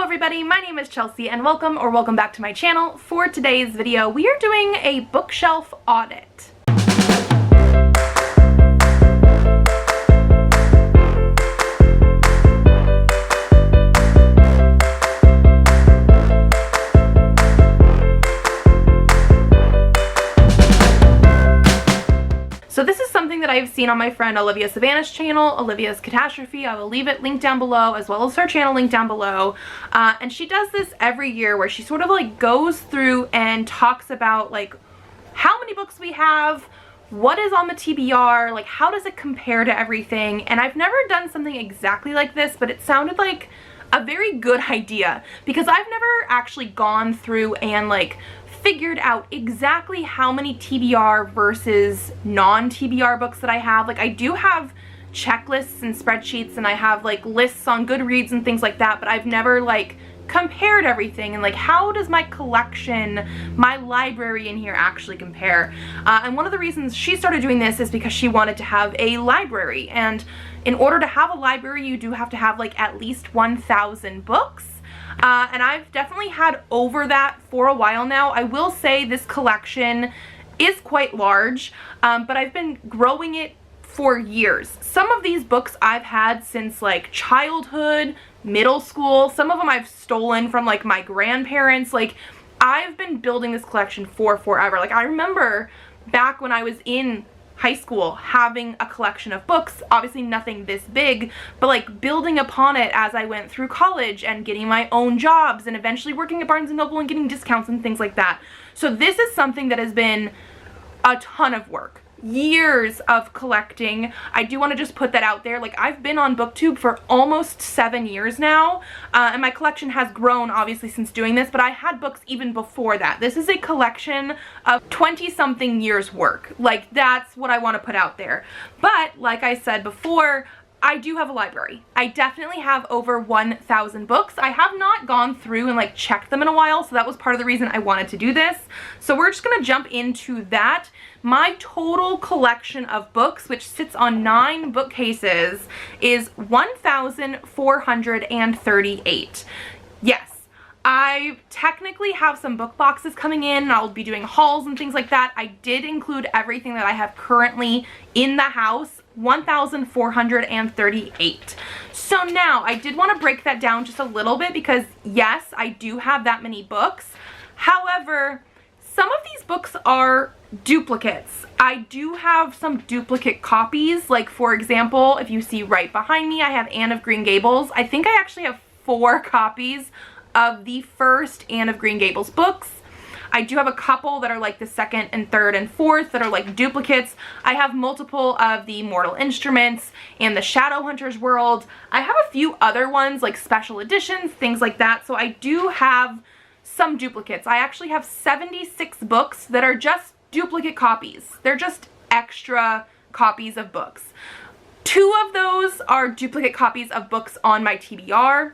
everybody, my name is Chelsea and welcome back to my channel. For today's video, we are doing a bookshelf audit. So this is something that I've seen on my friend Olivia Savannah's channel, Olivia's Catastrophe. I will leave it linked down below, as well as her channel linked down below. And she does this every year where she sort of like goes through and talks about like how many books we have, what is on the TBR, like how does it compare to everything. And I've never done something exactly like this, but it sounded like a very good idea because I've never actually gone through and like figured out exactly how many TBR versus non-TBR books that I have. Like I do have checklists and spreadsheets and I have like lists on Goodreads and things like that, but I've never like compared everything and like how does my collection, my library in here actually compare. And one of the reasons she started doing this is because she wanted to have a library, and in order to have a library you do have to have like at least 1,000 books. And I've definitely had over that for a while now. I will say this collection is quite large, but I've been growing it for years. Some of these books I've had since like childhood, middle school. Some of them I've stolen from like my grandparents. Like I've been building this collection for forever. Like I remember back when I was in high school having a collection of books, obviously nothing this big, but like building upon it as I went through college and getting my own jobs and eventually working at Barnes & Noble and getting discounts and things like that. So this is something that has been a ton of work. Years of collecting. I do want to just put that out there. Like I've been on BookTube for almost 7 years now, and my collection has grown obviously since doing this, but I had books even before that. This is a collection of 20-something years work. Like that's what I want to put out there. But like I said before, I do have a library. I definitely have over 1,000 books. I have not gone through and like checked them in a while, so that was part of the reason I wanted to do this. So we're just gonna jump into that. My total collection of books, which sits on 9 bookcases, is 1,438. Yes. I technically have some book boxes coming in and I'll be doing hauls and things like that. I did include everything that I have currently in the house, 1,438. So now I did want to break that down just a little bit because yes, I do have that many books. However, some of these books are duplicates. I do have some duplicate copies. Like for example, if you see right behind me, I have Anne of Green Gables. I think I actually have 4 copies of the first Anne of Green Gables books. I do have a couple that are like the second and third and fourth that are like duplicates. I have multiple of the Mortal Instruments and the Shadowhunters World. I have a few other ones like special editions, things like that. So I do have some duplicates. I actually have 76 books that are just duplicate copies. They're just extra copies of books. 2 of those are duplicate copies of books on my TBR.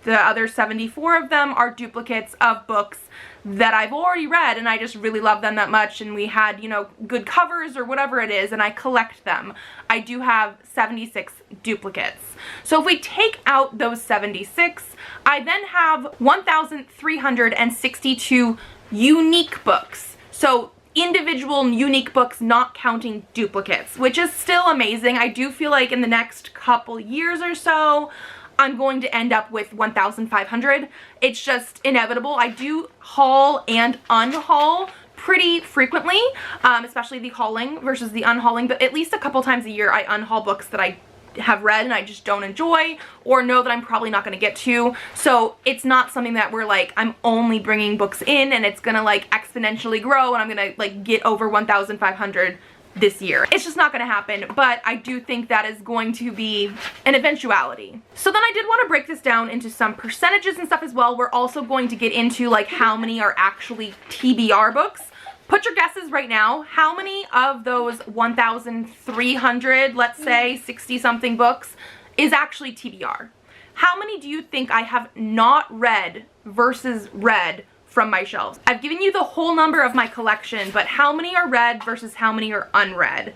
The other 74 of them are duplicates of books that I've already read and I just really love them that much and we had, you know, good covers or whatever it is and I collect them. I do have 76 duplicates. So if we take out those 76, I then have 1,362 unique books. So individual unique books, not counting duplicates, which is still amazing. I do feel like in the next couple years or so, I'm going to end up with 1,500. It's just inevitable. I do haul and unhaul pretty frequently, especially the hauling versus the unhauling, but at least a couple times a year I unhaul books that I have read and I just don't enjoy or know that I'm probably not going to get to. So it's not something that we're like, I'm only bringing books in and it's going to like exponentially grow and I'm going to like get over 1,500 this year. It's just not going to happen, but I do think that is going to be an eventuality. So then I did want to break this down into some percentages and stuff as well. We're also going to get into like how many are actually TBR books. Put your guesses right now. How many of those 1,300, let's say 60 something books is actually TBR? How many do you think I have not read versus read from my shelves? I've given you the whole number of my collection, but how many are read versus how many are unread?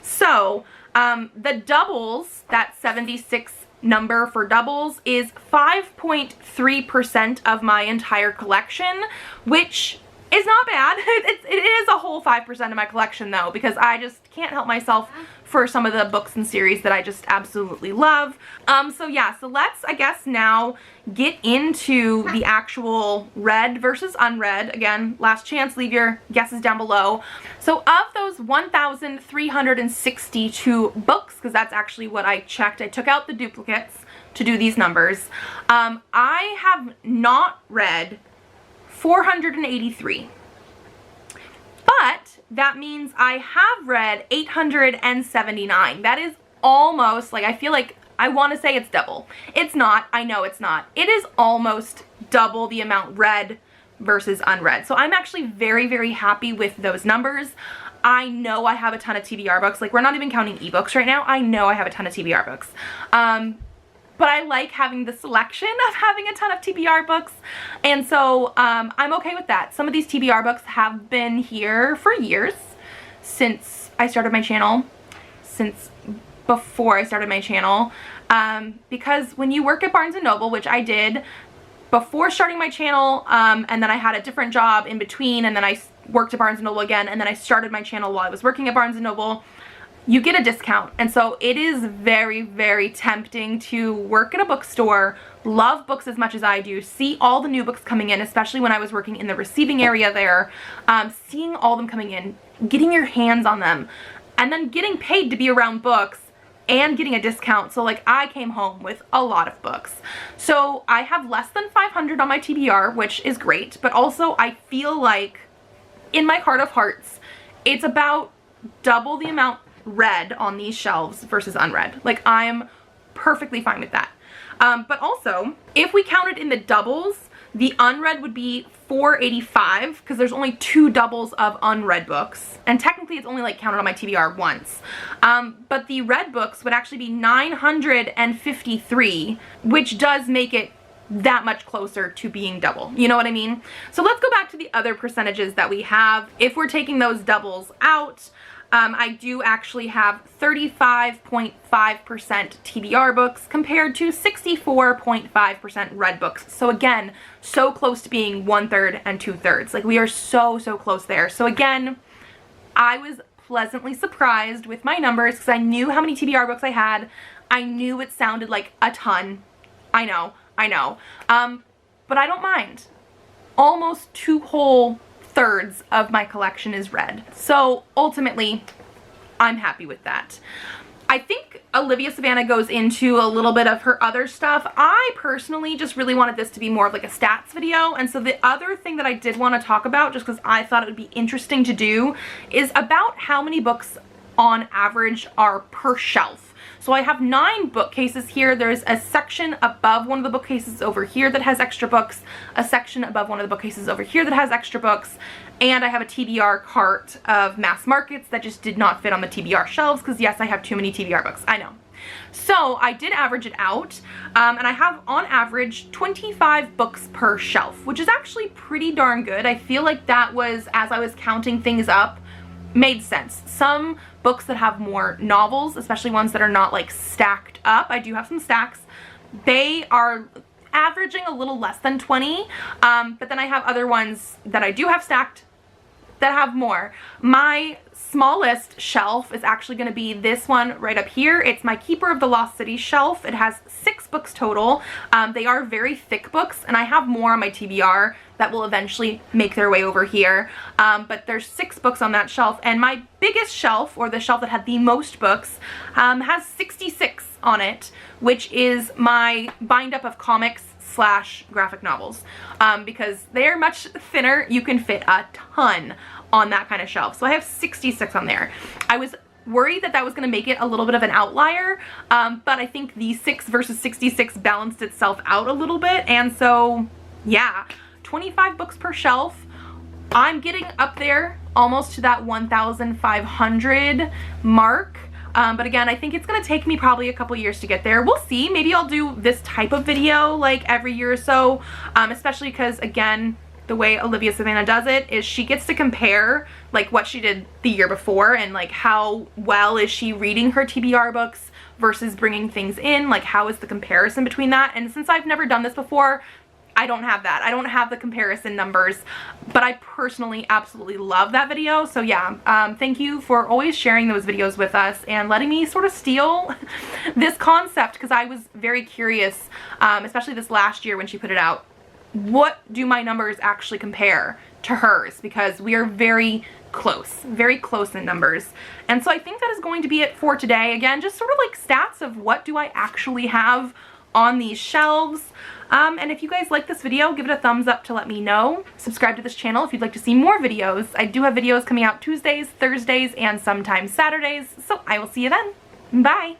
So the doubles, that 76 number for doubles is 5.3% of my entire collection, which is not bad. It is a whole 5% of my collection though, because I just can't help myself for some of the books and series that I just absolutely love. So yeah, so let's, I guess, now get into the actual read versus unread. Again, last chance, leave your guesses down below. So of those 1,362 books, because that's actually what I checked, I took out the duplicates to do these numbers, I have not read 483. But that means I have read 879. That is almost, like, I feel like I want to say it's double. It's not. I know it's not. It is almost double the amount read versus unread. So I'm actually very, very happy with those numbers. I know I have a ton of TBR books. Like, we're not even counting ebooks right now. I know I have a ton of TBR books. But I like having the selection of having a ton of TBR books, and so I'm okay with that. Some of these TBR books have been here for years, since I started my channel, since before I started my channel, because when you work at Barnes & Noble, which I did before starting my channel, and then I had a different job in between, and then I worked at Barnes & Noble again, and then I started my channel while I was working at Barnes & Noble, you get a discount. And so it is very, very tempting to work at a bookstore, love books as much as I do, see all the new books coming in, especially when I was working in the receiving area there, seeing all them coming in, getting your hands on them, and then getting paid to be around books and getting a discount. So like, I came home with a lot of books. So I have less than 500 on my TBR, which is great, but also I feel like in my heart of hearts, it's about double the amount read on these shelves versus unread. Like, I'm perfectly fine with that. But also, if we counted in the doubles, the unread would be 485, because there's only 2 doubles of unread books, and technically it's only like counted on my TBR once. But the read books would actually be 953, which does make it that much closer to being double. You know what I mean? So let's go back to the other percentages that we have. If we're taking those doubles out, I do actually have 35.5% TBR books compared to 64.5% read books. So again, so close to being 1/3 and 2/3. Like, we are so close there. So again, I was pleasantly surprised with my numbers because I knew how many TBR books I had. I knew it sounded like a ton. I know. But I don't mind. Almost 2 whole thirds of my collection is read. So ultimately, I'm happy with that. I think Olivia Savannah goes into a little bit of her other stuff. I personally just really wanted this to be more of like a stats video. And so the other thing that I did want to talk about, just because I thought it would be interesting to do, is about how many books on average are per shelf. So I have 9 bookcases here. There's a section above one of the bookcases over here that has extra books, a section above one of the bookcases over here that has extra books, and I have a TBR cart of mass markets that just did not fit on the TBR shelves because, yes, I have too many TBR books. I know. So I did average it out, and I have on average 25 books per shelf, which is actually pretty darn good. I feel like that was, as I was counting things up, made sense. Some books that have more novels, especially ones that are not like stacked up, I do have some stacks, they are averaging a little less than 20, but then I have other ones that I do have stacked that have more. My smallest shelf is actually going to be this one right up here. It's my Keeper of the Lost City shelf. It has 6 books total. They are very thick books, and I have more on my TBR that will eventually make their way over here. But there's 6 books on that shelf, and my biggest shelf, or the shelf that had the most books, has 66 on it, which is my bind up of comics / graphic novels, because they are much thinner. You can fit a ton on that kind of shelf. So I have 66 on there. I was worried that that was going to make it a little bit of an outlier, but I think the 6 versus 66 balanced itself out a little bit, and so yeah, 25 books per shelf. I'm getting up there almost to that 1,500 mark. But again, I think it's going to take me probably a couple years to get there. We'll see. Maybe I'll do this type of video like every year or so, especially because, again, the way Olivia Savannah does it is she gets to compare like what she did the year before and like how well is she reading her TBR books versus bringing things in, like how is the comparison between that? And since I've never done this before, I don't have that. I don't have the comparison numbers, but I personally absolutely love that video. So yeah, thank you for always sharing those videos with us and letting me sort of steal this concept, because I was very curious, especially this last year when she put it out. What do my numbers actually compare to hers? Because we are very close in numbers. And so I think that is going to be it for today. Again, just sort of like stats of what do I actually have on these shelves. And if you guys like this video, give it a thumbs up to let me know. Subscribe to this channel if you'd like to see more videos. I do have videos coming out Tuesdays, Thursdays, and sometimes Saturdays. So I will see you then. Bye.